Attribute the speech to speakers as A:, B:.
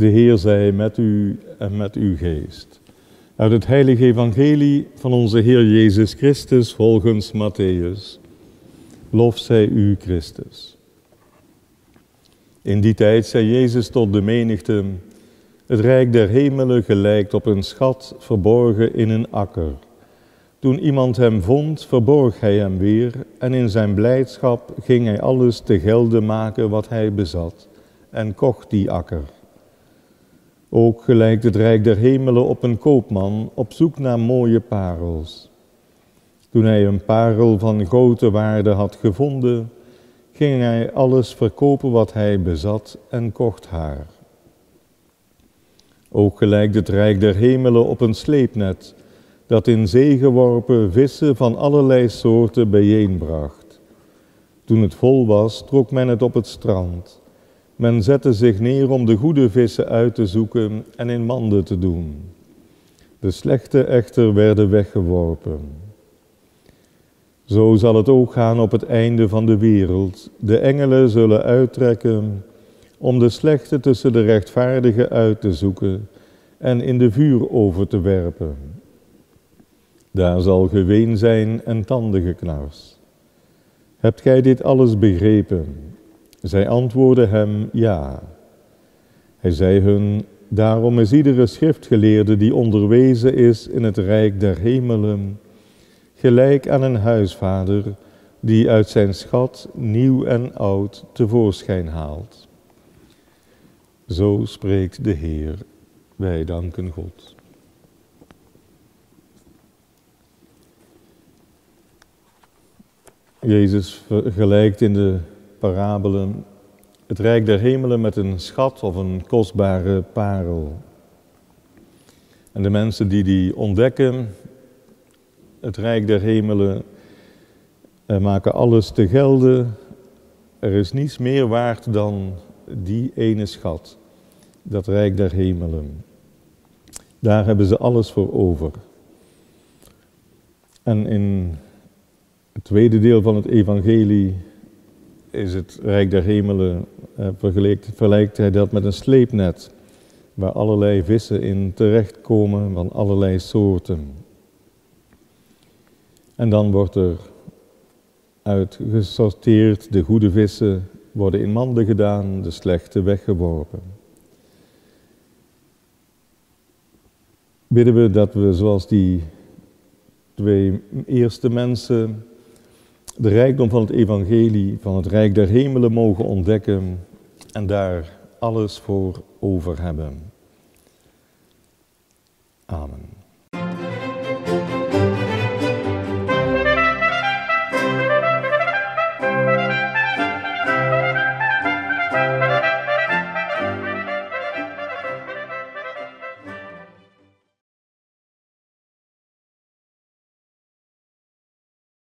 A: De Heer zij met u en met uw geest. Uit het heilige evangelie van onze Heer Jezus Christus volgens Matthäus. Lof zij u, Christus. In die tijd zei Jezus tot de menigte: het rijk der hemelen gelijkt op een schat verborgen in een akker. Toen iemand hem vond, verborg hij hem weer en in zijn blijdschap ging hij alles te gelde maken wat hij bezat en kocht die akker. Ook gelijkt het rijk der hemelen op een koopman op zoek naar mooie parels. Toen hij een parel van grote waarde had gevonden, ging hij alles verkopen wat hij bezat en kocht haar. Ook gelijkt het rijk der hemelen op een sleepnet, dat in zee geworpen vissen van allerlei soorten bijeenbracht. Toen het vol was, trok men het op het strand. Men zette zich neer om de goede vissen uit te zoeken en in manden te doen. De slechte echter werden weggeworpen. Zo zal het ook gaan op het einde van de wereld. De engelen zullen uittrekken om de slechte tussen de rechtvaardigen uit te zoeken en in de vuuroven te werpen. Daar zal geween zijn en tandengeknars. Hebt gij dit alles begrepen? Zij antwoordden hem ja. Hij zei hun: daarom is iedere schriftgeleerde die onderwezen is in het rijk der hemelen gelijk aan een huisvader die uit zijn schat nieuw en oud tevoorschijn haalt. Zo spreekt de Heer. Wij danken God. Jezus vergelijkt in de parabelen het rijk der hemelen met een schat of een kostbare parel. En de mensen die ontdekken, het rijk der hemelen, maken alles te gelde. Er is niets meer waard dan die ene schat, dat rijk der hemelen. Daar hebben ze alles voor over. En in het tweede deel van het evangelie is het rijk der hemelen, vergelijkt hij dat met een sleepnet, waar allerlei vissen in terechtkomen van allerlei soorten. En dan wordt er uitgesorteerd, de goede vissen worden in manden gedaan, de slechte weggeworpen. Bidden we dat we zoals die twee eerste mensen de rijkdom van het evangelie, van het rijk der hemelen mogen ontdekken en daar alles voor over hebben. Amen.